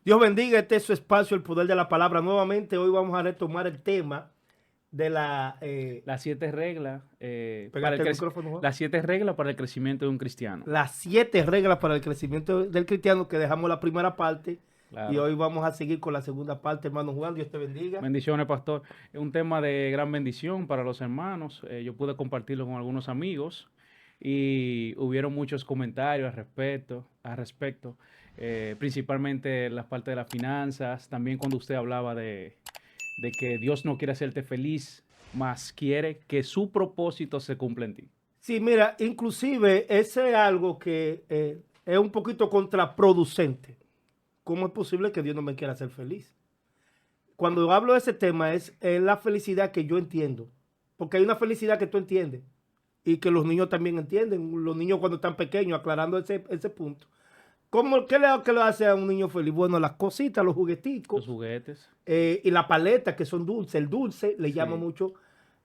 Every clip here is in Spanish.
Dios bendiga, este es su espacio, el poder de la palabra. Nuevamente, hoy vamos a retomar el tema de Las 7 reglas pégate el micrófono, Juan. las 7 reglas para el crecimiento de un cristiano. Las 7 reglas para el crecimiento del cristiano, que dejamos la primera parte. Y Claro. hoy vamos a seguir con la segunda parte, hermano Juan. Dios te bendiga. Bendiciones, pastor. Es un tema de gran bendición para los hermanos. Yo pude compartirlo con algunos amigos y hubieron muchos comentarios al respecto, principalmente las partes de las finanzas. También cuando usted hablaba de que Dios no quiere hacerte feliz, más quiere que su propósito se cumpla en ti. Sí, mira, inclusive ese es algo que es un poquito contraproducente. ¿Cómo es posible que Dios no me quiera hacer feliz? Cuando hablo de ese tema es la felicidad que yo entiendo. Porque hay una felicidad que tú entiendes y que los niños también entienden. Los niños cuando están pequeños, aclarando ese punto. ¿Qué le hace a un niño feliz? Bueno, las cositas, los jugueticos. Los juguetes. Y la paleta, que son dulces. El dulce le llama Sí. mucho.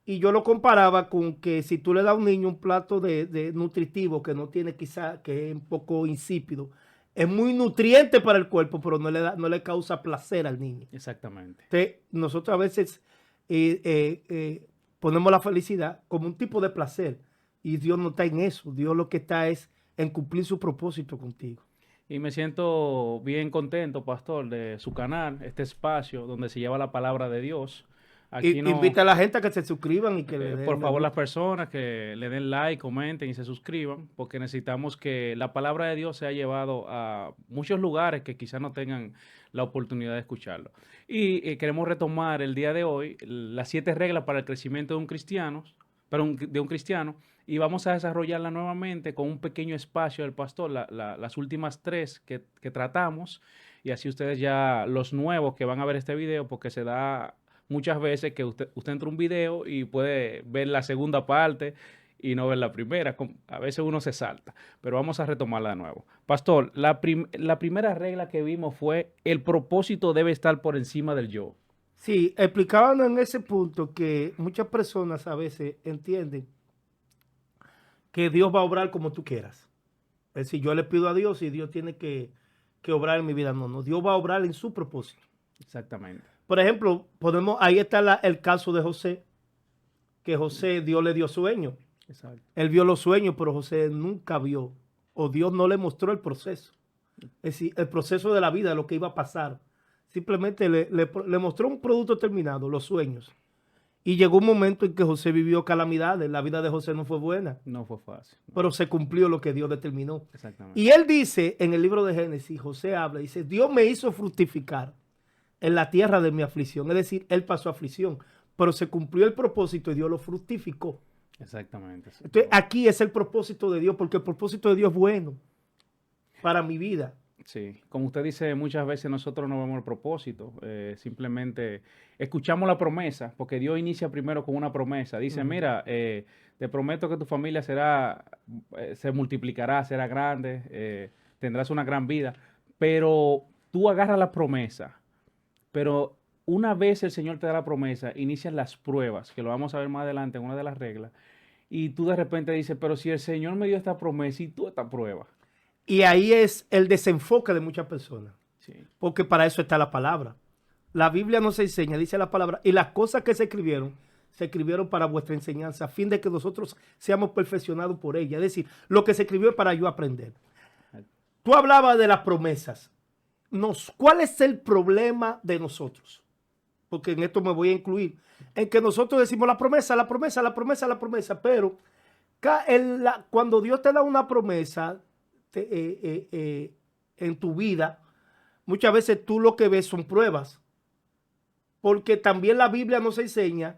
Y yo lo comparaba con que si tú le das a un niño un plato de nutritivo que no tiene quizá, que es un poco insípido, es muy nutriente para el cuerpo, pero no le causa placer al niño. Exactamente. Entonces, nosotros a veces ponemos la felicidad como un tipo de placer y Dios no está en eso. Dios lo que está es en cumplir su propósito contigo. Y me siento bien contento, pastor, de su canal, este espacio donde se lleva la palabra de Dios. Aquí no, Invita a la gente a que se suscriban y que le den por me favor, las gusta. personas que le den like, comenten y se suscriban, porque necesitamos que la palabra de Dios sea llevado a muchos lugares que quizás no tengan la oportunidad de escucharlo. Y queremos retomar el día de hoy las 7 reglas para el crecimiento de un cristiano, y vamos a desarrollarla nuevamente con un pequeño espacio del pastor, las últimas 3 que tratamos, y así ustedes ya, los nuevos que van a ver este video, porque se da muchas veces que usted entra a un video y puede ver la segunda parte y no ver la primera. A veces uno se salta, pero vamos a retomarla de nuevo. Pastor, la primera regla que vimos fue: el propósito debe estar por encima del yo. Sí, explicaban en ese punto que muchas personas a veces entienden que Dios va a obrar como tú quieras. Es decir, yo le pido a Dios y Dios tiene que obrar en mi vida. No, no, Dios va a obrar en su propósito. Exactamente. Por ejemplo, ahí está el caso de José, que José, Dios le dio sueño. Exacto. Él vio los sueños, pero José nunca vio, o Dios no le mostró el proceso. Es decir, el proceso de la vida, lo que iba a pasar. Simplemente le mostró un producto terminado, los sueños. Y llegó un momento en que José vivió calamidades. La vida de José no fue buena, No fue fácil. No. pero se cumplió lo que Dios determinó. Exactamente. Y él dice en el libro de Génesis, José habla, dice, Dios me hizo fructificar en la tierra de mi aflicción. Es decir, él pasó aflicción, pero se cumplió el propósito y Dios lo fructificó. Exactamente. Entonces, aquí es el propósito de Dios, porque el propósito de Dios es bueno para mi vida. Sí, como usted dice, muchas veces nosotros no vemos el propósito, simplemente escuchamos la promesa, porque Dios inicia primero con una promesa. Dice, mira, te prometo que tu familia se multiplicará, será grande, tendrás una gran vida, pero tú agarras la promesa, pero una vez el Señor te da la promesa, inician las pruebas, que lo vamos a ver más adelante en una de las reglas, y tú de repente dices, pero si el Señor me dio esta promesa y tú esta prueba. Y ahí es el desenfoque de muchas personas, Sí. porque para eso está la palabra. La Biblia nos enseña, dice la palabra, y las cosas que se escribieron para vuestra enseñanza, a fin de que nosotros seamos perfeccionados por ella. Es decir, lo que se escribió es para yo aprender. Tú hablabas de las promesas. ¿Cuál es el problema de nosotros? Porque en esto me voy a incluir. En que nosotros decimos la promesa, la promesa, la promesa, la promesa, pero cuando Dios te da una promesa en tu vida, muchas veces tú lo que ves son pruebas. Porque también la Biblia nos enseña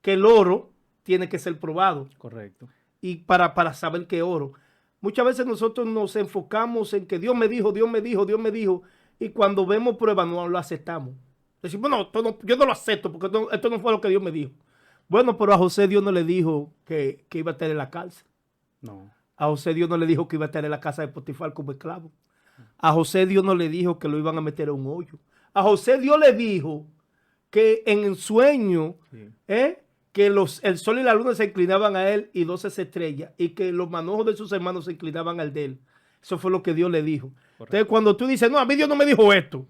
que el oro tiene que ser probado. Correcto. Y para saber qué oro. Muchas veces nosotros nos enfocamos en que Dios me dijo, Dios me dijo, Dios me dijo, y cuando vemos pruebas no lo aceptamos. Decimos, no, yo no lo acepto porque esto no fue lo que Dios me dijo. Bueno, pero a José Dios no le dijo que iba a estar en la cárcel. No. A José Dios no le dijo que iba a estar en la casa de Potifar como esclavo. A José Dios no le dijo que lo iban a meter en un hoyo. A José Dios le dijo que en el sueño, Sí. que el sol y la luna se inclinaban a él y 12 estrellas, y que los manojos de sus hermanos se inclinaban al de él. Eso fue lo que Dios le dijo. Correcto. Entonces, cuando tú dices, no, a mí Dios no me dijo esto,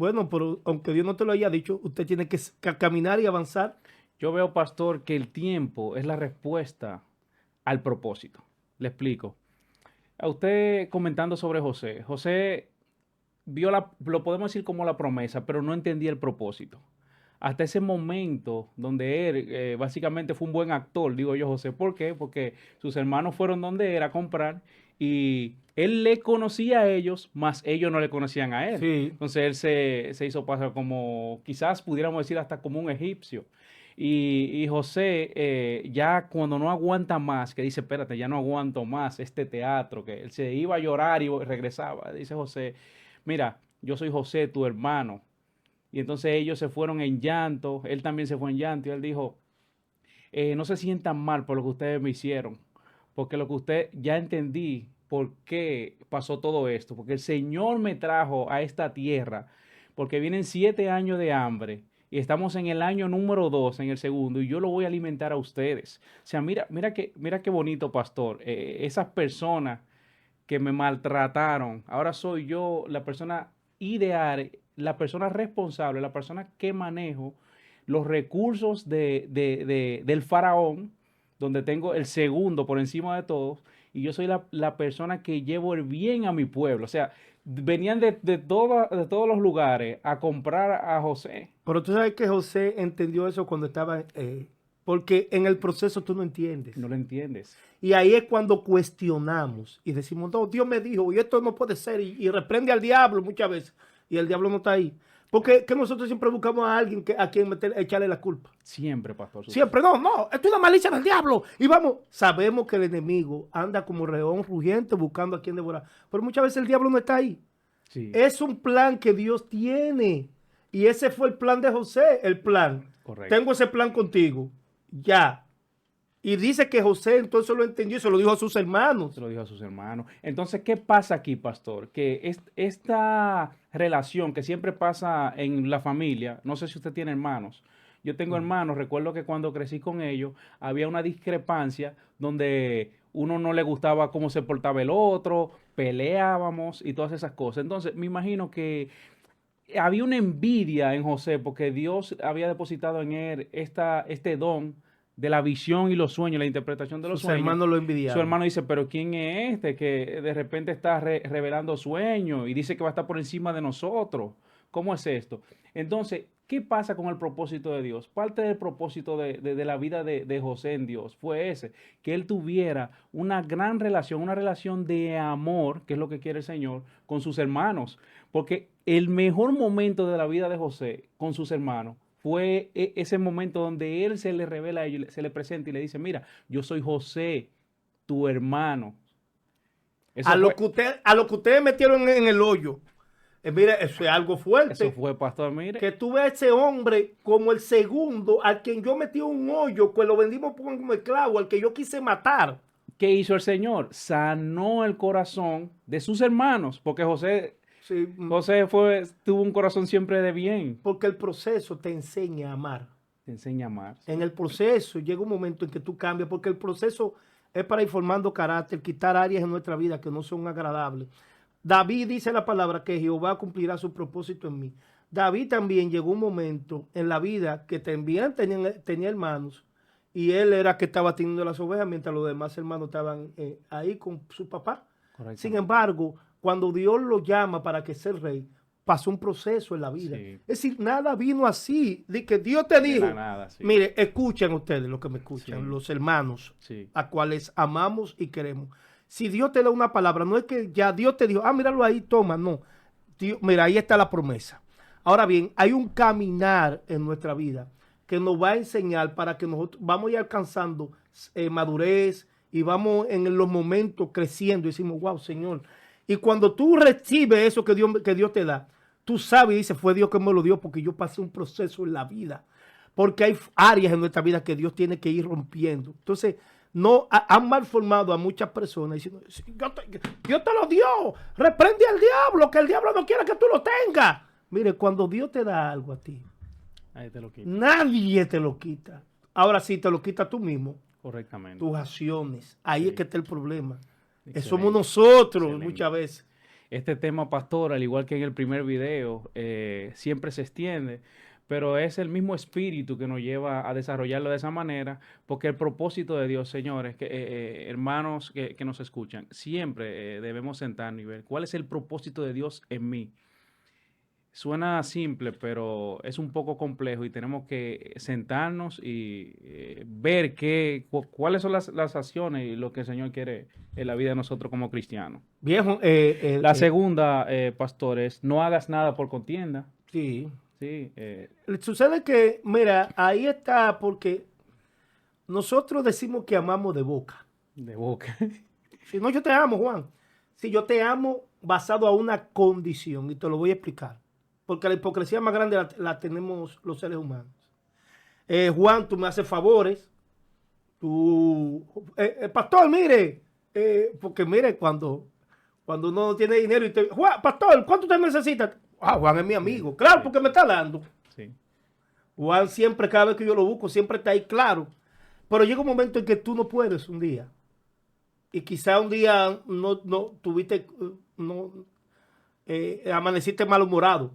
Bueno, pero aunque Dios no te lo haya dicho, usted tiene que caminar y avanzar. Yo veo, pastor, que el tiempo es la respuesta al propósito. Le explico. A usted comentando sobre José. José vio lo podemos decir como la promesa, pero no entendía el propósito. Hasta ese momento donde él básicamente fue un buen actor, digo yo, José. ¿Por qué? Porque sus hermanos fueron donde era a comprar y él le conocía a ellos, más ellos no le conocían a él. Sí. Entonces él se hizo pasar como, quizás pudiéramos decir hasta como un egipcio. Y José, ya cuando no aguanta más, que dice, espérate, ya no aguanto más este teatro, que él se iba a llorar y regresaba, dice José, mira, yo soy José, tu hermano. Y entonces ellos se fueron en llanto, él también se fue en llanto y él dijo, no se sientan mal por lo que ustedes me hicieron, porque lo que usted ya entendí por qué pasó todo esto, porque el Señor me trajo a esta tierra, porque vienen 7 años de hambre y estamos en el año número 2, en el segundo, y yo lo voy a alimentar a ustedes. O sea, mira qué bonito, pastor, esas personas que me maltrataron, ahora soy yo la persona ideal, la persona responsable, la persona que manejo los recursos del faraón, donde tengo el segundo por encima de todos, y yo soy la persona que llevo el bien a mi pueblo. O sea, venían de todos los lugares a comprar a José. Pero tú sabes que José entendió eso cuando estaba, porque en el proceso tú no entiendes. No lo entiendes. Y ahí es cuando cuestionamos y decimos, no, Dios me dijo, y esto no puede ser, y reprende al diablo muchas veces, y el diablo no está ahí. Porque que nosotros siempre buscamos a alguien a quien echarle la culpa. Siempre, pastor. Siempre, no, esto es una malicia del diablo. Y vamos, sabemos que el enemigo anda como león rugiente buscando a quien devorar. Pero muchas veces el diablo no está ahí. Sí. Es un plan que Dios tiene. Y ese fue el plan de José, el plan. Correcto. Tengo ese plan contigo. Ya. Y dice que José entonces lo entendió y se lo dijo a sus hermanos. Se lo dijo a sus hermanos. Entonces, ¿qué pasa aquí, pastor? Que esta relación que siempre pasa en la familia, no sé si usted tiene hermanos, yo tengo hermanos, recuerdo que cuando crecí con ellos había una discrepancia donde uno no le gustaba cómo se portaba el otro, peleábamos y todas esas cosas. Entonces, me imagino que había una envidia en José porque Dios había depositado en él este don de la visión y los sueños, la interpretación de los sueños. Sus hermanos lo envidiaron. Su hermano dice, pero ¿quién es este que de repente está revelando sueños y dice que va a estar por encima de nosotros? ¿Cómo es esto? Entonces, ¿qué pasa con el propósito de Dios? Parte del propósito de la vida de José en Dios fue ese, que él tuviera una gran relación, una relación de amor, que es lo que quiere el Señor, con sus hermanos. Porque el mejor momento de la vida de José con sus hermanos fue ese momento donde él se le revela a ellos, se le presenta y le dice, mira, yo soy José, tu hermano. A lo que ustedes metieron en el hoyo. Mire, eso es algo fuerte. Eso fue, pastor, mire. Que tuve a ese hombre como el segundo al quien yo metí un hoyo, pues lo vendimos como esclavo, al que yo quise matar. ¿Qué hizo el Señor? Sanó el corazón de sus hermanos, porque José tuvo un corazón siempre de bien. Porque el proceso te enseña a amar. Te enseña a amar. En el proceso llega un momento en que tú cambias, porque el proceso es para ir formando carácter, quitar áreas en nuestra vida que no son agradables. David dice la palabra que Jehová cumplirá su propósito en mí. David también llegó un momento en la vida que también tenía hermanos y él era que estaba teniendo las ovejas mientras los demás hermanos estaban ahí con su papá. Sin embargo, cuando Dios lo llama para que sea el rey, pasó un proceso en la vida. Sí. Es decir, nada vino así, de que Dios te dijo, nada, sí. Mire, escuchen ustedes lo que me escuchan, Sí. los hermanos, Sí. a cuales amamos y queremos. Si Dios te da una palabra, no es que ya Dios te dijo, míralo ahí, toma, no. Dios, mira, ahí está la promesa. Ahora bien, hay un caminar en nuestra vida que nos va a enseñar para que nosotros vamos a ir alcanzando madurez y vamos en los momentos creciendo y decimos, wow, Señor. Y cuando tú recibes eso que Dios te da, tú sabes y dices, fue Dios que me lo dio porque yo pasé un proceso en la vida. Porque hay áreas en nuestra vida que Dios tiene que ir rompiendo. Entonces, no han malformado a muchas personas diciendo, Dios te lo dio, reprende al diablo, que el diablo no quiere que tú lo tengas. Mire, cuando Dios te da algo a ti, Ahí te lo quita. nadie te lo quita. Ahora sí te lo quita tú mismo, Correctamente. tus acciones. Ahí Sí. es que está el problema. Excelente. Somos nosotros Excelente. muchas veces. Este tema, pastor, al igual que en el primer video, siempre se extiende, pero es el mismo espíritu que nos lleva a desarrollarlo de esa manera, porque el propósito de Dios, señores, hermanos que nos escuchan, siempre debemos sentarnos y ver cuál es el propósito de Dios en mí. Suena simple, pero es un poco complejo y tenemos que sentarnos y ver cuáles son las acciones y lo que el Señor quiere en la vida de nosotros como cristianos. Viejo, La segunda, pastor, es no hagas nada por contienda. sí. Sí, Sucede que, mira, ahí está porque nosotros decimos que amamos de boca. de boca. Si no, yo te amo, Juan. Si yo te amo basado a una condición, y te lo voy a explicar. Porque la hipocresía más grande la tenemos los seres humanos. Juan, tú me haces favores. Tú, pastor, mire, porque mire, cuando uno no tiene dinero y te, Juan, pastor, ¿cuánto usted necesita? Ah, Juan es mi amigo. Claro, Sí. porque me está dando. Sí, Juan siempre, cada vez que yo lo busco, siempre está ahí claro. Pero llega un momento en que tú no puedes un día. Y quizá un día no tuviste, no, amaneciste malhumorado.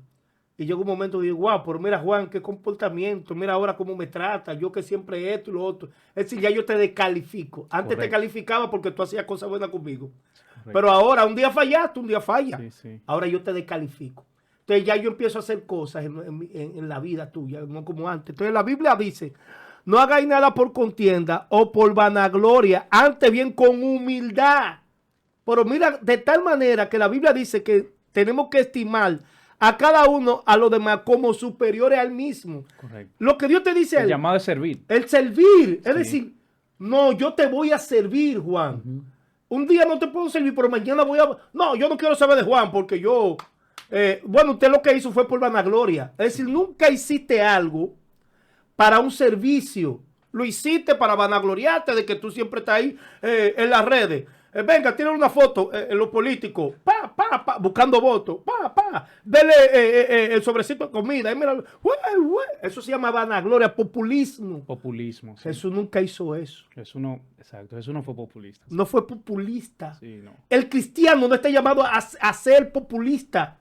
Y llega un momento y digo, wow, pero mira Juan, qué comportamiento, mira ahora cómo me trata, yo que siempre esto y lo otro. Es decir, ya yo te descalifico. Antes te correcto, calificaba porque tú hacías cosas buenas conmigo. correcto. Pero ahora, un día fallaste, un día falla. Sí, sí. Ahora yo te descalifico. Entonces ya yo empiezo a hacer cosas en la vida tuya, no como antes. Entonces la Biblia dice, no hagáis nada por contienda o por vanagloria, antes bien con humildad. Pero mira, de tal manera que la Biblia dice que tenemos que estimar a cada uno, a los demás, como superiores al mismo. Correcto. Lo que Dios te dice, El llamado es servir. el servir, es Sí. decir, no, yo te voy a servir, Juan. Un día no te puedo servir, pero mañana voy a... No, yo no quiero saber de Juan porque yo... bueno, usted lo que hizo fue por vanagloria. Es decir, nunca hiciste algo para un servicio. Lo hiciste para vanagloriarte de que tú siempre estás ahí en las redes. Venga, tiene una foto en los políticos, buscando votos, dele el sobrecito de comida. Mira, eso se llama vanagloria, populismo. Populismo. Sí. Jesús nunca hizo eso. Jesús no, exacto, Jesús no fue populista. No fue populista. Sí, no. El cristiano no está llamado a ser populista.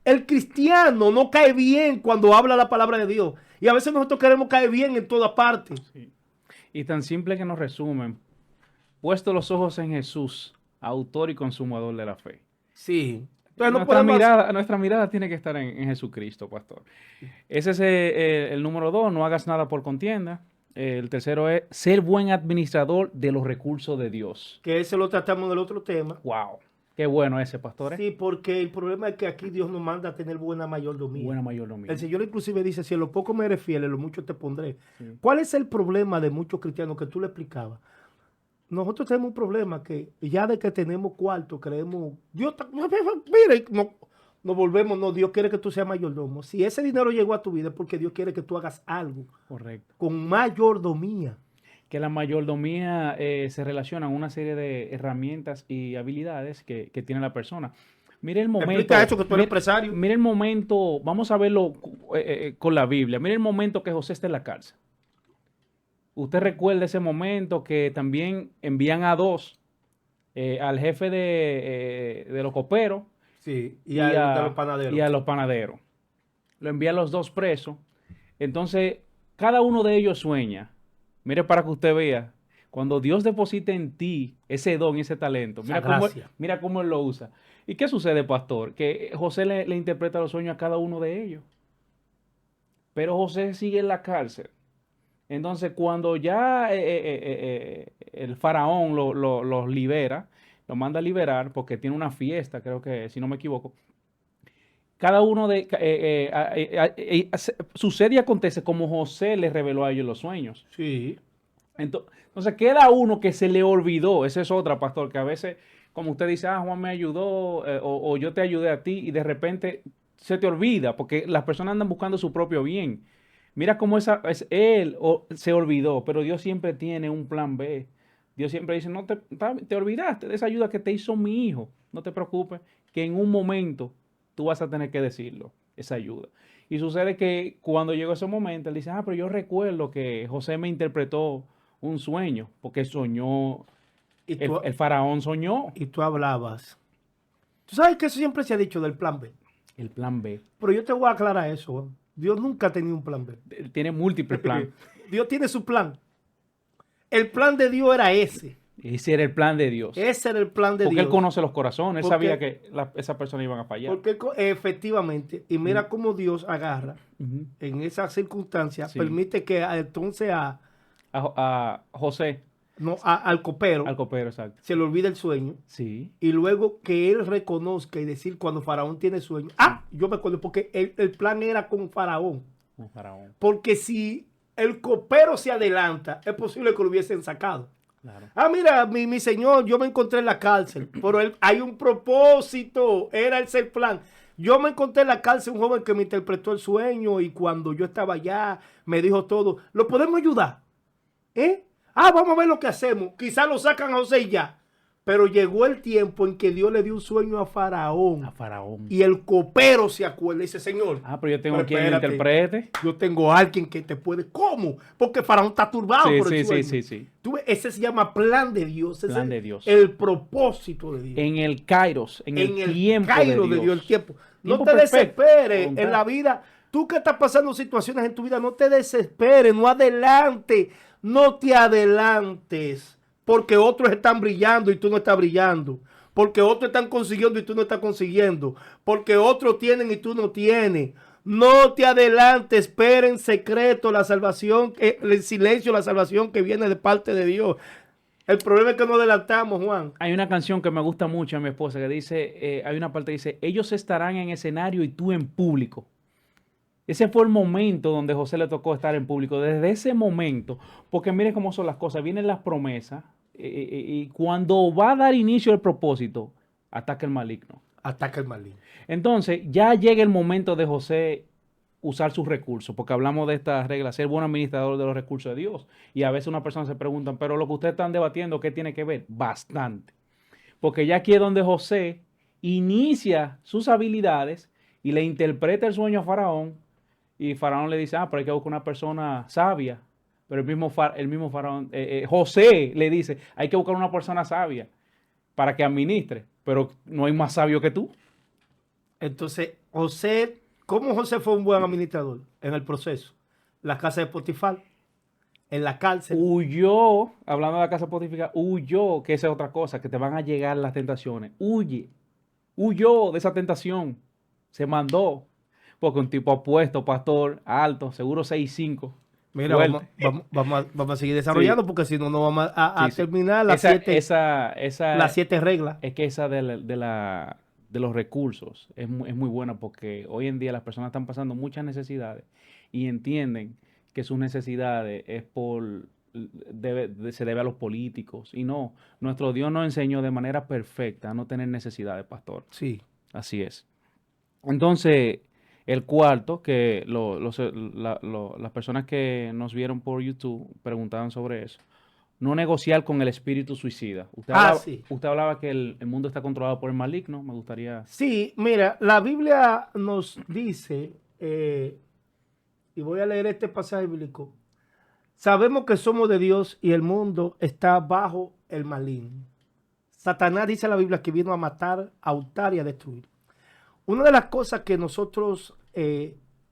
El cristiano no cae bien cuando habla la palabra de Dios. Y a veces nosotros queremos caer bien en todas partes. Sí. Y tan simple que nos resumen, puesto los ojos en Jesús, autor y consumador de la fe. Sí. Entonces no Nuestra mirada tiene que estar en Jesucristo, pastor. Ese es el número 2, no hagas nada por contienda. El tercero es ser buen administrador de los recursos de Dios. Que ese lo tratamos en el otro tema. Wow, qué bueno ese, pastor. Sí, porque el problema es que aquí Dios nos manda a tener buena mayordomía. Buena mayordomía. El Señor inclusive dice, si en lo poco me eres fiel, en lo mucho te pondré. Sí. ¿Cuál es el problema de muchos cristianos que tú le explicabas? Nosotros tenemos un problema que ya de que tenemos cuarto, creemos, Dios, mire, nos volvemos, no, Dios quiere que tú seas mayordomo. Si ese dinero llegó a tu vida es porque Dios quiere que tú hagas algo Correcto. con mayordomía. Que la mayordomía se relaciona a una serie de herramientas y habilidades que tiene la persona. Mire el momento. Explica eso que tú eres empresario. Mire el momento, vamos a verlo con la Biblia. Mire el momento que José está en la cárcel. Usted recuerda ese momento que también envían a dos, al jefe de los coperos Sí, y a los panaderos. y a los panaderos. Lo envían los dos presos. Entonces, cada uno de ellos sueña. Mire para que usted vea, cuando Dios deposita en ti ese don y ese talento, mira cómo Él lo usa. ¿Y qué sucede, pastor? Que José le interpreta los sueños a cada uno de ellos. Pero José sigue en la cárcel. Entonces, cuando ya el faraón los libera, lo manda a liberar porque tiene una fiesta, creo que, si no me equivoco, cada uno sucede y acontece como José les reveló a ellos los sueños. Sí. Entonces, queda uno que se le olvidó. Esa es otra, pastor, que a veces, como usted dice, Juan me ayudó o yo te ayudé a ti y de repente se te olvida porque las personas andan buscando su propio bien. Mira cómo él se olvidó, pero Dios siempre tiene un plan B. Dios siempre dice, no te olvidaste de esa ayuda que te hizo mi hijo. No te preocupes, que en un momento tú vas a tener que decirlo, esa ayuda. Y sucede que cuando llegó ese momento, él dice, pero yo recuerdo que José me interpretó un sueño, porque soñó, el faraón soñó. Y tú hablabas Tú sabes que eso siempre se ha dicho del plan B. El plan B. Pero yo te voy a aclarar eso. Juan. Dios nunca ha tenido un plan B. Tiene múltiples planes. Dios tiene su plan. El plan de Dios era ese. Ese era el plan de Dios. Ese era el plan de Porque Dios. Él conoce los corazones. Él Porque- sabía que esa persona iban a fallar. Porque efectivamente, y mira cómo Dios agarra Ujú. en esas circunstancias, Sí. permite que entonces A José, al copero al copero, exacto. se le olvide el sueño. Sí. Y luego que él reconozca y decir cuando Faraón tiene sueño. Yo me acuerdo porque el plan era con Faraón. Un faraón. Porque si el copero se adelanta, es posible que lo hubiesen sacado. Claro. Mira, mi señor, yo me encontré en la cárcel, pero hay un propósito, era ese el plan. Yo me encontré en la cárcel un joven que me interpretó el sueño y cuando yo estaba allá me dijo todo. ¿Lo podemos ayudar? Vamos a ver lo que hacemos. Quizás lo sacan a José y ya. Pero llegó el tiempo en que Dios le dio un sueño a Faraón. A faraón. Y el copero se acuerda y dice, Señor, Pero yo tengo pero quien lo espérate, interprete. yo tengo a alguien que te puede. ¿Cómo? Porque Faraón está turbado Sí, por el sí, sueño. sí. Tú ves, ese se llama plan de Dios. Ese Plan es de Dios. El propósito de Dios. En el Kairos, en el tiempo Cairo de Dios. el tiempo. No Tiempo te perfecto. desesperes Voluntad. en la vida. Tú que estás pasando situaciones en tu vida, no te desesperes, no adelante, no te adelantes. Porque otros están brillando y tú no estás brillando. Porque otros están consiguiendo y tú no estás consiguiendo. Porque otros tienen y tú no tienes. No te adelantes, espera en secreto la salvación, el silencio, la salvación que viene de parte de Dios. El problema es que no adelantamos, Juan. Hay una canción que me gusta mucho a mi esposa que dice, hay una parte que dice, ellos estarán en escenario y tú en público. Ese fue el momento donde José le tocó estar en público. Desde ese momento, porque mire cómo son las cosas, vienen las promesas y cuando va a dar inicio el propósito, ataca el maligno. Ataca el maligno. Entonces, ya llega el momento de José usar sus recursos, porque hablamos de estas reglas, ser buen administrador de los recursos de Dios. Y a veces una persona se pregunta, pero lo que ustedes están debatiendo, ¿qué tiene que ver? Bastante. Porque ya aquí es donde José inicia sus habilidades y le interpreta el sueño a Faraón. Y Faraón le dice, pero hay que buscar una persona sabia. Pero el mismo Faraón, José le dice, hay que buscar una persona sabia para que administre. Pero no hay más sabio que tú. Entonces, ¿cómo José fue un buen administrador en el proceso? La casa de Potifar, en la cárcel. Huyó, hablando de la casa pontificia, huyó, que esa es otra cosa, que te van a llegar las tentaciones. Huyó de esa tentación. Se mandó. Porque un tipo apuesto, pastor, alto, seguro 6'5". Mira, vamos a seguir desarrollando Sí. porque si no, no vamos a Sí. terminar las Las 7 reglas. Es que esa de los recursos es muy buena porque hoy en día las personas están pasando muchas necesidades y entienden que sus necesidades se debe a los políticos. Y no, nuestro Dios nos enseñó de manera perfecta a no tener necesidades, pastor. Sí. Así es. Entonces, el cuarto, que las personas que nos vieron por YouTube preguntaban sobre eso. No negociar con el espíritu suicida. Sí. Usted hablaba que el mundo está controlado por el maligno. Me gustaría... Sí, mira, la Biblia nos dice, y voy a leer este pasaje bíblico, sabemos que somos de Dios y el mundo está bajo el maligno. Satanás, dice la Biblia, que vino a matar, a hurtar y a destruir. Una de las cosas que nosotros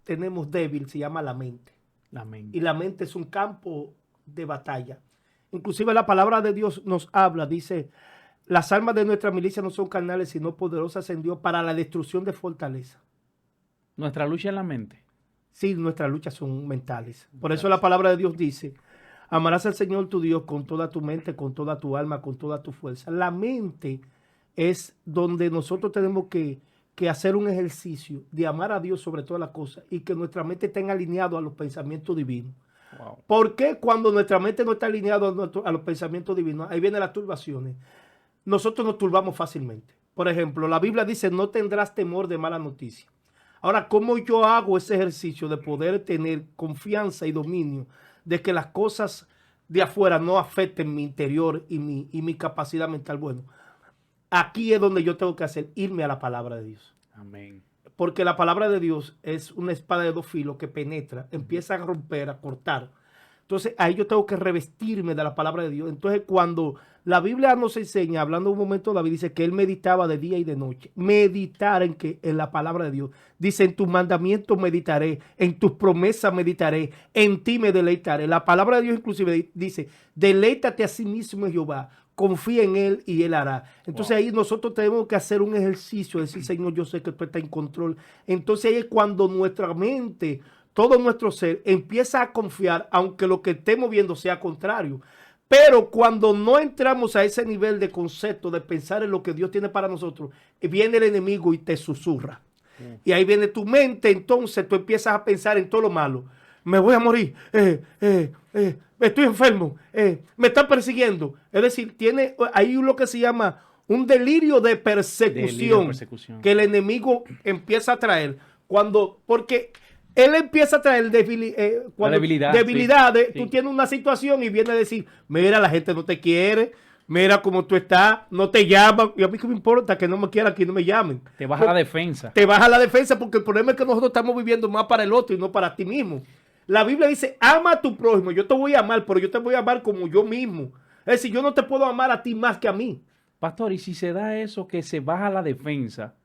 tenemos débil se llama la mente. La mente. Y la mente es un campo de batalla. Inclusive la palabra de Dios nos habla, dice, las armas de nuestra milicia no son carnales, sino poderosas en Dios para la destrucción de fortaleza. Nuestra lucha en la mente. Sí, nuestras luchas son mentales. Por eso la palabra de Dios dice, amarás al Señor tu Dios con toda tu mente, con toda tu alma, con toda tu fuerza. La mente es donde nosotros tenemos que hacer un ejercicio de amar a Dios sobre todas las cosas y que nuestra mente esté alineada a los pensamientos divinos. Wow. ¿Por qué cuando nuestra mente no está alineada a los pensamientos divinos? Ahí vienen las turbaciones. Nosotros nos turbamos fácilmente. Por ejemplo, la Biblia dice, no tendrás temor de mala noticia. Ahora, ¿cómo yo hago ese ejercicio de poder tener confianza y dominio de que las cosas de afuera no afecten mi interior y mi capacidad mental? Bueno, aquí es donde yo tengo que hacer, irme a la palabra de Dios. Amén. Porque la palabra de Dios es una espada de dos filos que penetra, empieza a romper, a cortar Entonces ahí yo tengo que revestirme de la palabra de Dios. Entonces cuando la Biblia nos enseña, hablando un momento, David dice que él meditaba de día y de noche. Meditar en la palabra de Dios. Dice, en tus mandamientos meditaré, en tus promesas meditaré, en ti me deleitaré. La palabra de Dios inclusive dice, deleítate a sí mismo en Jehová, confía en él y él hará. Entonces ahí nosotros tenemos que hacer un ejercicio, decir, Señor, yo sé que tú estás en control. Entonces ahí es cuando nuestra mente, todo nuestro ser empieza a confiar, aunque lo que estemos viendo sea contrario. Pero cuando no entramos a ese nivel de concepto, de pensar en lo que Dios tiene para nosotros, viene el enemigo y te susurra. Y ahí viene tu mente, entonces tú empiezas a pensar en todo lo malo. Me voy a morir, estoy enfermo, me están persiguiendo. Es decir, tiene ahí lo que se llama un delirio de persecución, que el enemigo empieza a traer. Porque él empieza a traer debilidades. Sí. Tú tienes una situación y viene a decir, mira, la gente no te quiere, mira cómo tú estás, no te llaman. Y a mí que me importa que no me quieran, que no me llamen. Te baja la defensa. Te baja la defensa porque el problema es que nosotros estamos viviendo más para el otro y no para ti mismo. La Biblia dice, ama a tu prójimo. Yo te voy a amar, pero yo te voy a amar como yo mismo. Es decir, yo no te puedo amar a ti más que a mí. Pastor, y si se da eso que se baja la defensa,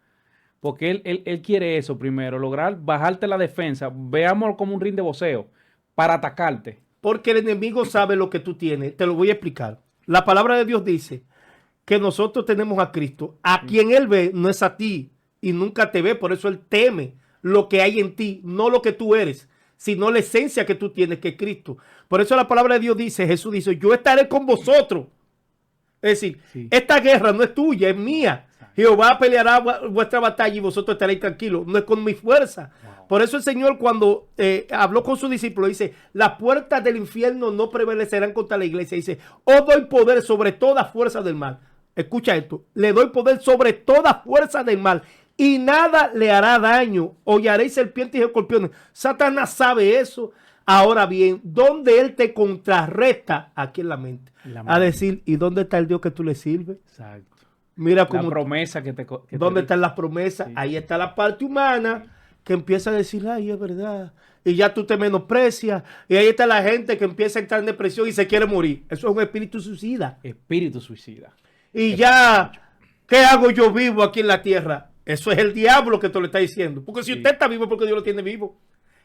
porque él quiere eso primero, lograr bajarte la defensa, veámoslo como un ring de boxeo, para atacarte. Porque el enemigo sabe lo que tú tienes. Te lo voy a explicar. La palabra de Dios dice que nosotros tenemos a Cristo. A quien él ve no es a ti y nunca te ve. Por eso él teme lo que hay en ti, no lo que tú eres, sino la esencia que tú tienes, que es Cristo. Por eso la palabra de Dios dice, Jesús dice, yo estaré con vosotros. Es decir, esta guerra no es tuya, es mía. Jehová peleará vuestra batalla y vosotros estaréis tranquilos. No es con mi fuerza. Wow. Por eso el Señor cuando habló con sus discípulos dice, las puertas del infierno no prevalecerán contra la iglesia. Dice, os doy poder sobre toda fuerza del mal. Escucha esto. Le doy poder sobre toda fuerza del mal y nada le hará daño. Hollaréis serpientes y escorpiones. Satanás sabe eso. Ahora bien, ¿dónde él te contrarresta? Aquí en la mente. A decir, ¿y dónde está el Dios que tú le sirves? Exacto. Mira cómo, la promesa que ¿dónde están las promesas? Sí. Ahí está la parte humana que empieza a decir, ay, es verdad. Y ya tú te menosprecias. Y ahí está la gente que empieza a entrar en depresión y se quiere morir. Eso es un espíritu suicida. Espíritu suicida. Y ya, ¿qué hago yo vivo aquí en la tierra? Eso es el diablo que te lo está diciendo. Porque si usted está vivo es porque Dios lo tiene vivo.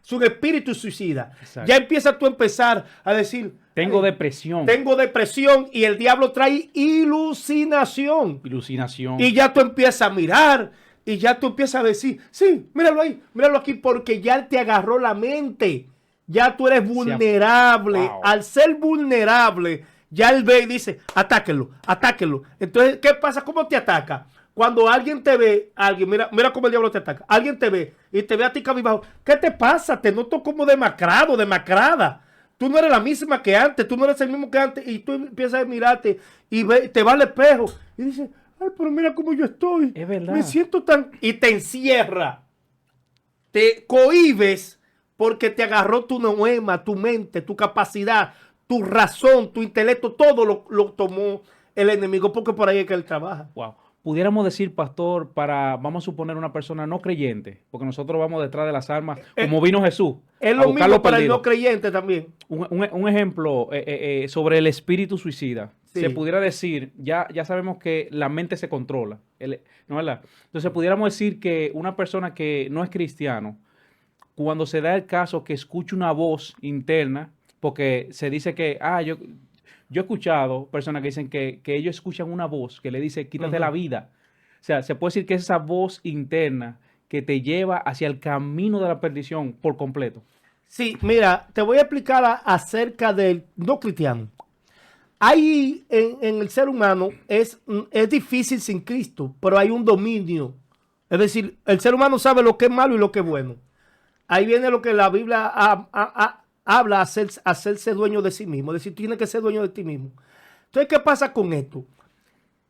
Es un espíritu suicida. Exacto. Ya empiezas tú a empezar a decir, tengo depresión. Tengo depresión y el diablo trae iluminación. Iluminación. Y ya tú empiezas a mirar y ya tú empiezas a decir, sí, míralo ahí, míralo aquí, porque ya él te agarró la mente. Ya tú eres vulnerable. Wow. Al ser vulnerable, ya él ve y dice, atáquenlo, atáquenlo. Entonces, ¿qué pasa? ¿Cómo te ataca? Cuando alguien te ve, mira cómo el diablo te ataca. Alguien te ve y te ve a ti cabizbajo. ¿Qué te pasa? Te noto como demacrado, demacrada. Tú no eres la misma que antes, tú no eres el mismo que antes. Y tú empiezas a mirarte y te va al espejo y dices, ay, pero mira cómo yo estoy. Es verdad. Me siento tan... Y te encierra. Te cohibes porque te agarró tu noema, tu mente, tu capacidad, tu razón, tu intelecto. Todo lo tomó el enemigo porque por ahí es que él trabaja. Wow. Pudiéramos decir, pastor, vamos a suponer una persona no creyente, porque nosotros vamos detrás de las armas, como vino Jesús. Es lo mismo para el no creyente también. Un ejemplo sobre el espíritu suicida. Sí. Se pudiera decir, ya sabemos que la mente se controla, ¿no es verdad? Entonces pudiéramos decir que una persona que no es cristiano, cuando se da el caso que escucha una voz interna, porque se dice que, yo he escuchado personas que dicen que ellos escuchan una voz que le dice, quítate la vida. O sea, se puede decir que es esa voz interna que te lleva hacia el camino de la perdición por completo. Sí, mira, te voy a explicar acerca del no cristiano. Hay en el ser humano, es difícil sin Cristo, pero hay un dominio. Es decir, el ser humano sabe lo que es malo y lo que es bueno. Ahí viene lo que la Biblia habla, hacerse dueño de sí mismo. Es decir, tienes que ser dueño de ti mismo. Entonces, ¿qué pasa con esto?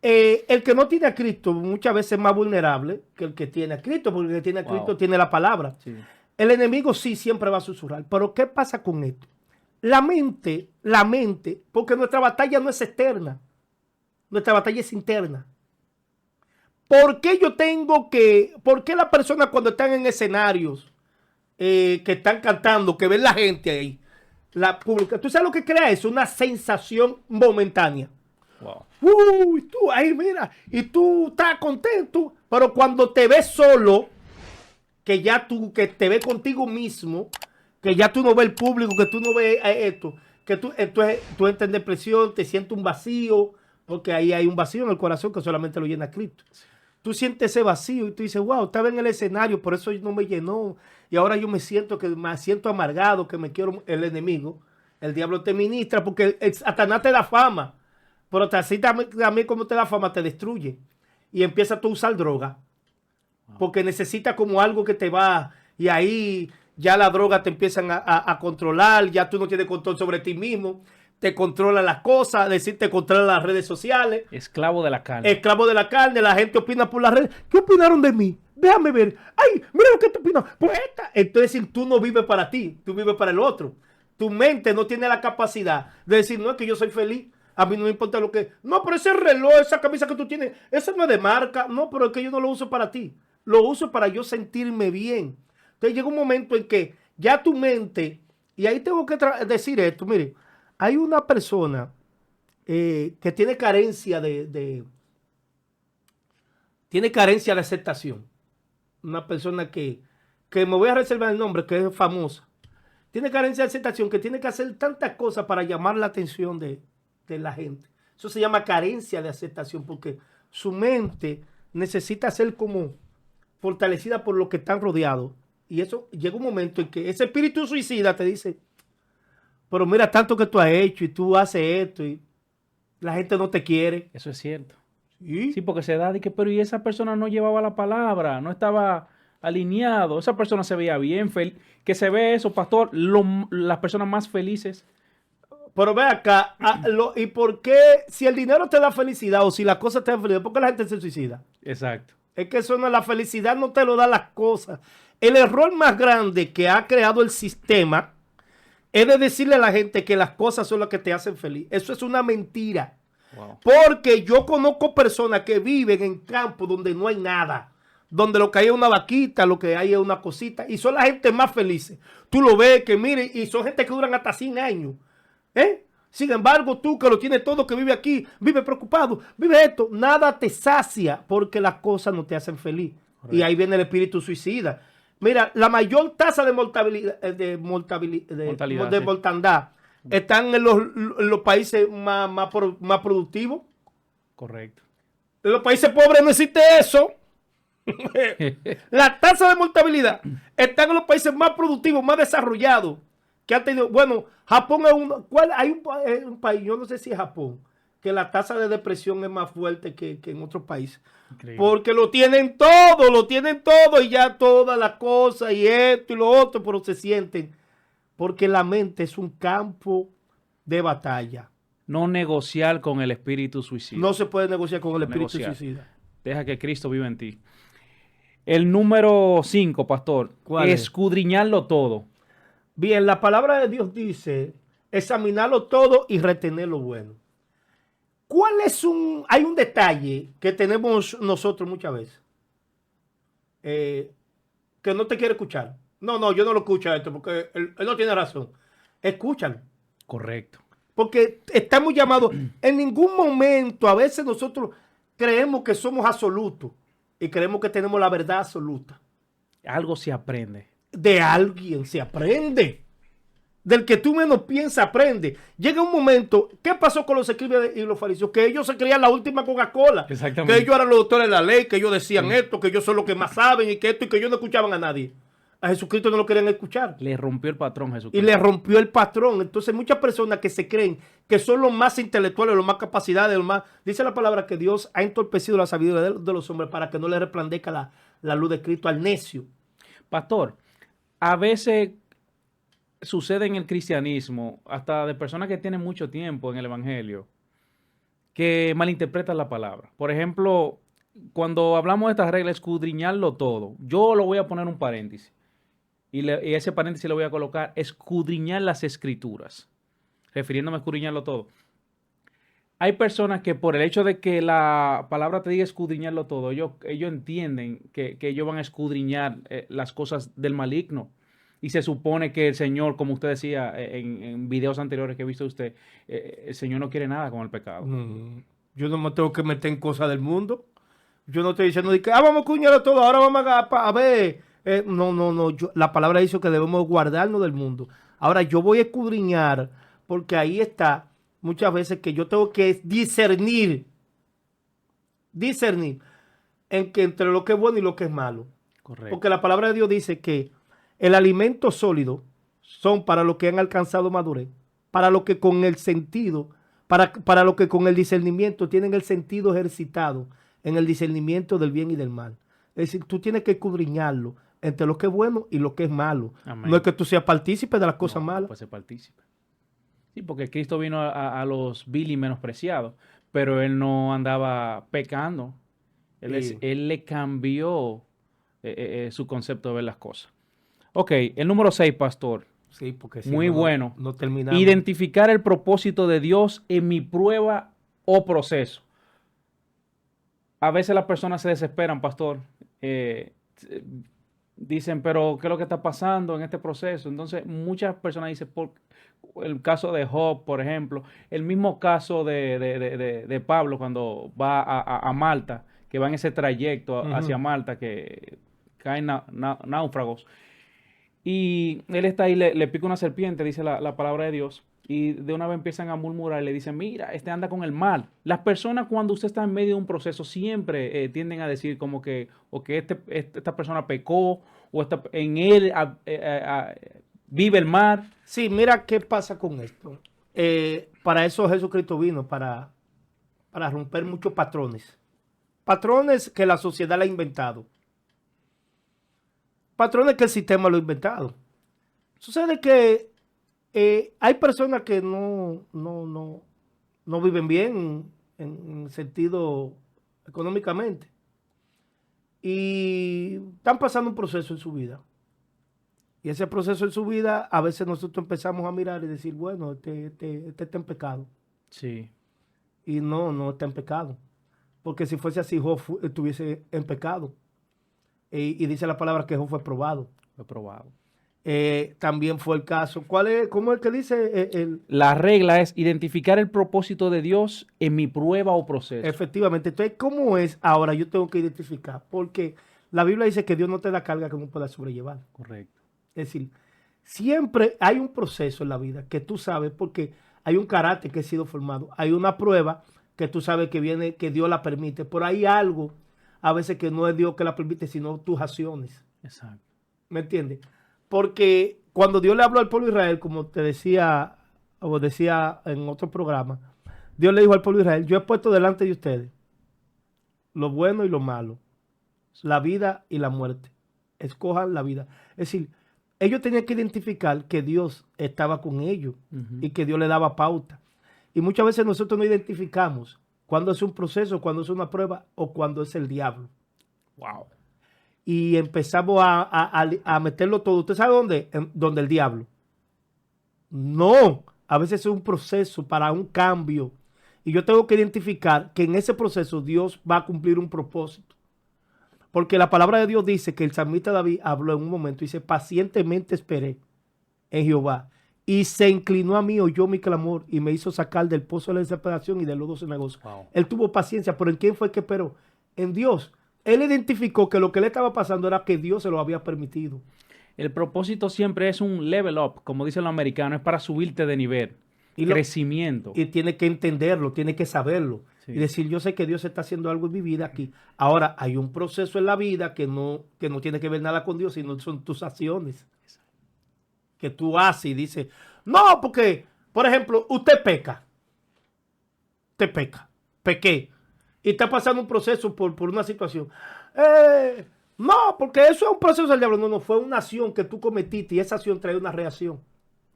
El que no tiene a Cristo muchas veces es más vulnerable que el que tiene a Cristo, porque el que tiene a Cristo tiene la palabra. Sí. El enemigo sí siempre va a susurrar. Pero ¿qué pasa con esto? La mente, porque nuestra batalla no es externa. Nuestra batalla es interna. ¿Por qué por qué las personas cuando están en escenarios, que están cantando, que ven la gente ahí, la pública. ¿Tú sabes lo que crea eso? Una sensación momentánea. Wow. Y tú ahí, mira, y tú estás contento, pero cuando te ves solo, que te ves contigo mismo, que ya tú no ves el público, que tú no ves esto, que entonces tú entras en depresión, te sientes un vacío, porque ahí hay un vacío en el corazón que solamente lo llena Cristo. Tú sientes ese vacío y tú dices, wow, estaba en el escenario, por eso no me llenó, y ahora yo me siento amargado, que me quiero el enemigo. El diablo te ministra porque Satanás te da fama, pero así también como te da fama, te destruye. Y empiezas tú a usar droga, porque necesitas como algo que te va, y ahí ya la droga te empiezan a controlar, ya tú no tienes control sobre ti mismo, te controla las cosas, es decir, te controla las redes sociales. Esclavo de la carne. Esclavo de la carne, la gente opina por las redes. ¿Qué opinaron de mí? Déjame ver. Ay, mira lo que tú opinas. Pues esta. Entonces tú no vives para ti, tú vives para el otro. Tu mente no tiene la capacidad de decir, no, es que yo soy feliz. A mí no me importa lo que... No, pero ese reloj, esa camisa que tú tienes, eso no es de marca. No, pero es que yo no lo uso para ti. Lo uso para yo sentirme bien. Entonces llega un momento en que ya tu mente... Y ahí tengo que decir esto, mire. Hay una persona que tiene carencia tiene carencia de aceptación. Una persona que me voy a reservar el nombre, que es famosa. Tiene carencia de aceptación, que tiene que hacer tantas cosas para llamar la atención de la gente. Eso se llama carencia de aceptación, porque su mente necesita ser como fortalecida por lo que están rodeados. Y eso llega un momento en que ese espíritu suicida te dice, pero mira tanto que tú has hecho y tú haces esto y la gente no te quiere. Eso es cierto. ¿Sí? Sí, porque se da de que, pero y esa persona no llevaba la palabra, no estaba alineado, esa persona se veía bien, que se ve eso, pastor, las personas más felices. Pero ve acá, ¿y por qué si el dinero te da felicidad o si las cosas te dan felicidad, por qué la gente se suicida? Exacto. Es que eso no, la felicidad no te lo da las cosas. El error más grande que ha creado el sistema es de decirle a la gente que las cosas son las que te hacen feliz. Eso es una mentira. Wow. Porque yo conozco personas que viven en campos donde no hay nada. Donde lo que hay es una vaquita, lo que hay es una cosita. Y son la gente más felices. Tú lo ves, que mire, y son gente que duran hasta 100 años. Sin embargo, tú que lo tienes todo, que vive aquí, vive preocupado, vive esto, nada te sacia porque las cosas no te hacen feliz. Correcto. Y ahí viene el espíritu suicida. Mira, la mayor tasa de mortandad están en los países más productivos. Correcto. En los países pobres no existe eso. La tasa de mortalidad está en los países más productivos, más desarrollados, que han tenido. Bueno, Japón es hay un país, yo no sé si es Japón, que la tasa de depresión es más fuerte que en otros países. Increíble. Porque lo tienen todo y ya todas las cosas y esto y lo otro, pero se sienten. Porque la mente es un campo de batalla. No negociar con el espíritu suicida. No se puede negociar con el espíritu suicida. Deja que Cristo viva en ti. El número 5, pastor. ¿Cuál es? Escudriñarlo todo. Bien, la palabra de Dios dice, examinarlo todo y retener lo bueno. Hay un detalle que tenemos nosotros muchas veces, que no te quiere escuchar. No, yo no lo escucho esto porque él no tiene razón. Escúchalo. Correcto. Porque estamos llamados, en ningún momento, a veces nosotros creemos que somos absolutos y creemos que tenemos la verdad absoluta. Algo se aprende. De alguien se aprende. Del que tú menos piensas, aprende. Llega un momento, ¿qué pasó con los escribas y los fariseos? Que ellos se creían la última Coca-Cola. Exactamente. Que ellos eran los doctores de la ley, que ellos decían esto, que ellos son los que más saben y que esto y que ellos no escuchaban a nadie. A Jesucristo no lo querían escuchar. Le rompió el patrón Jesucristo. Y le rompió el patrón. Entonces muchas personas que se creen que son los más intelectuales, los más capacidades, los más... Dice la palabra que Dios ha entorpecido la sabiduría de los hombres para que no le resplandezca la luz de Cristo al necio. Pastor, a veces sucede en el cristianismo, hasta de personas que tienen mucho tiempo en el evangelio, que malinterpretan la palabra. Por ejemplo, cuando hablamos de estas reglas, escudriñarlo todo, yo lo voy a poner un paréntesis. Y ese paréntesis le voy a colocar escudriñar las escrituras, refiriéndome a escudriñarlo todo. Hay personas que por el hecho de que la palabra te diga escudriñarlo todo, ellos entienden que ellos van a escudriñar las cosas del maligno, Y se supone que el Señor, como usted decía en videos anteriores que he visto de usted, el Señor no quiere nada con el pecado. Yo no me tengo que meter en cosas del mundo. Yo no estoy diciendo de que vamos a cuñarlo todo, ahora vamos a ver. No, no, no. La palabra dice que debemos guardarnos del mundo. Ahora yo voy a escudriñar, porque ahí está muchas veces que yo tengo que discernir en que entre lo que es bueno y lo que es malo. Correcto. Porque la palabra de Dios dice que el alimento sólido son para los que han alcanzado madurez, para los que con el sentido, para los que con el discernimiento tienen el sentido ejercitado en el discernimiento del bien y del mal. Es decir, tú tienes que escudriñarlo entre lo que es bueno y lo que es malo. Amén. No es que tú seas partícipe de las cosas malas. No puede ser partícipe. Sí, porque Cristo vino a los vil y menospreciados, pero Él no andaba pecando. Sí. Él le cambió su concepto de ver las cosas. Ok, el número 6, pastor. Sí, porque si Muy no, bueno. no terminamos. Identificar el propósito de Dios en mi prueba o proceso. A veces las personas se desesperan, pastor. Dicen, pero ¿qué es lo que está pasando en este proceso? Entonces, muchas personas dicen, por el caso de Job, por ejemplo, el mismo caso de Pablo cuando va a Malta, que va en ese trayecto hacia Malta, que caen náufragos. Y él está ahí, le pica una serpiente, dice la palabra de Dios, y de una vez empiezan a murmurar y le dicen, mira, este anda con el mal. Las personas cuando usted está en medio de un proceso siempre tienden a decir como que, o que esta persona pecó, o en él vive el mal. Sí, mira qué pasa con esto. Para eso Jesucristo vino, para romper muchos patrones. Patrones que la sociedad le ha inventado. Patrones que el sistema lo ha inventado. Sucede que hay personas que no viven bien en sentido económicamente y están pasando un proceso en su vida. Y ese proceso en su vida, a veces nosotros empezamos a mirar y decir, bueno, este está en pecado. Sí. Y no está en pecado. Porque si fuese así, Job estuviese en pecado. Y dice la palabra que Job fue probado. Fue probado. También fue el caso. ¿Cómo es el que dice? La regla es identificar el propósito de Dios en mi prueba o proceso. Efectivamente. Entonces, ¿cómo es? Ahora yo tengo que identificar. Porque la Biblia dice que Dios no te da carga que no puedas sobrellevar. Correcto. Es decir, siempre hay un proceso en la vida que tú sabes porque hay un carácter que ha sido formado. Hay una prueba que tú sabes que viene, que Dios la permite. Pero hay algo a veces que no es Dios que la permite, sino tus acciones. Exacto. ¿Me entiendes? Porque cuando Dios le habló al pueblo de Israel, como te decía, o decía en otro programa, Dios le dijo al pueblo de Israel, yo he puesto delante de ustedes lo bueno y lo malo, la vida y la muerte. Escojan la vida. Es decir, ellos tenían que identificar que Dios estaba con ellos y que Dios le daba pauta. Y muchas veces nosotros no identificamos cuando es un proceso, cuando es una prueba o cuando es el diablo. Wow. Y empezamos a meterlo todo. ¿Usted sabe dónde? Donde el diablo. No, a veces es un proceso para un cambio. Y yo tengo que identificar que en ese proceso Dios va a cumplir un propósito. Porque la palabra de Dios dice que el salmista David habló en un momento, dice, pacientemente esperé en Jehová. Y se inclinó a mí, oyó mi clamor y me hizo sacar del pozo de la desesperación y del lodo cenagoso. Wow. Él tuvo paciencia, pero ¿en quién fue que esperó? En Dios. Él identificó que lo que le estaba pasando era que Dios se lo había permitido. El propósito siempre es un level up, como dicen los americanos, es para subirte de nivel, crecimiento. Y tiene que entenderlo, tiene que saberlo. Sí. Y decir, yo sé que Dios está haciendo algo en mi vida aquí. Ahora, hay un proceso en la vida que no tiene que ver nada con Dios, sino son tus acciones. Que tú haces y dices, no, porque, por ejemplo, usted peca. Usted peca. Pequé. Y está pasando un proceso por una situación. No, porque eso es un proceso del diablo. No, fue una acción que tú cometiste y esa acción trae una reacción.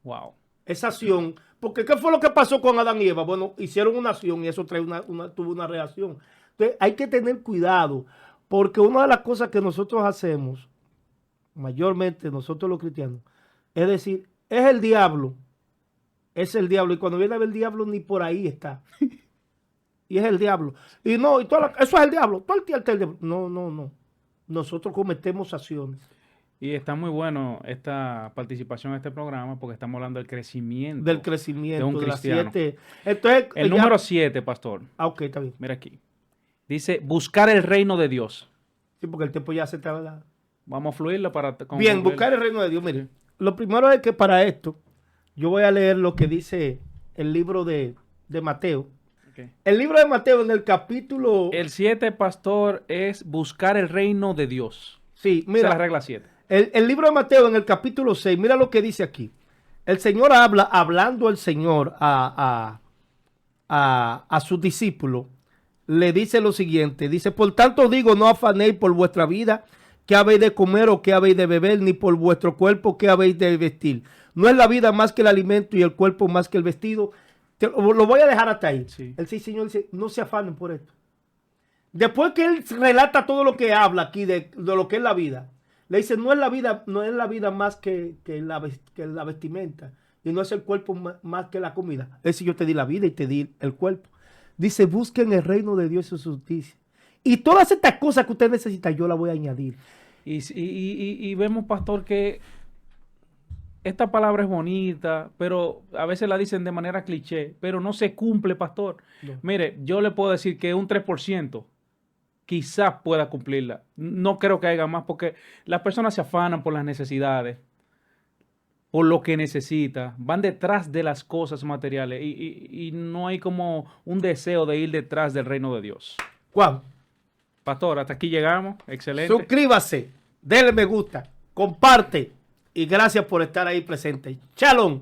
Wow. Esa acción, porque ¿qué fue lo que pasó con Adán y Eva? Bueno, hicieron una acción y eso trae tuvo una reacción. Entonces hay que tener cuidado, porque una de las cosas que nosotros hacemos, mayormente nosotros los cristianos, es decir, es el diablo, y cuando viene a ver el diablo ni por ahí está. Y es el diablo. Y eso es el diablo. Todo el tiempo el diablo. No. Nosotros cometemos acciones. Y está muy bueno esta participación en este programa porque estamos hablando del crecimiento Del crecimiento, de un de las cristiano. 7. Entonces, El ya- número 7, pastor. Ok, está bien. Mira aquí. Dice, buscar el reino de Dios. Sí, porque el tiempo ya se está... Vamos a fluirlo para Bien, concluir. buscar el reino de Dios. Mire, lo primero es que para esto, yo voy a leer lo que dice el libro de Mateo. Ok. El libro de Mateo en el capítulo... El 7, pastor, es buscar el reino de Dios. Sí, Esa es la mira, regla 7. el libro de Mateo en el capítulo 6, mira lo que dice aquí. El Señor habla, hablando el Señor a sus discípulos, le dice lo siguiente, dice, por tanto digo, no afanéis por vuestra vida, qué habéis de comer o qué habéis de beber, ni por vuestro cuerpo, qué habéis de vestir. No es la vida más que el alimento y el cuerpo más que el vestido. Lo voy a dejar hasta ahí. Sí. El Señor dice, no se afanen por esto. Después que él relata todo lo que habla aquí de lo que es la vida, le dice, no es la vida más que la vestimenta, y no es el cuerpo más que la comida. Es decir, yo te di la vida y te di el cuerpo. Dice, busquen el reino de Dios y su justicia. Y todas estas cosas que usted necesita, yo las voy a añadir. Y vemos, pastor, que esta palabra es bonita, pero a veces la dicen de manera cliché, pero no se cumple, pastor. No. Mire, yo le puedo decir que un 3% quizás pueda cumplirla. No creo que haya más porque las personas se afanan por las necesidades, por lo que necesita, van detrás de las cosas materiales y no hay como un deseo de ir detrás del reino de Dios. Juan, Pastor, hasta aquí llegamos. Excelente. suscríbase, denle me gusta, comparte y gracias por estar ahí presente. Shalom.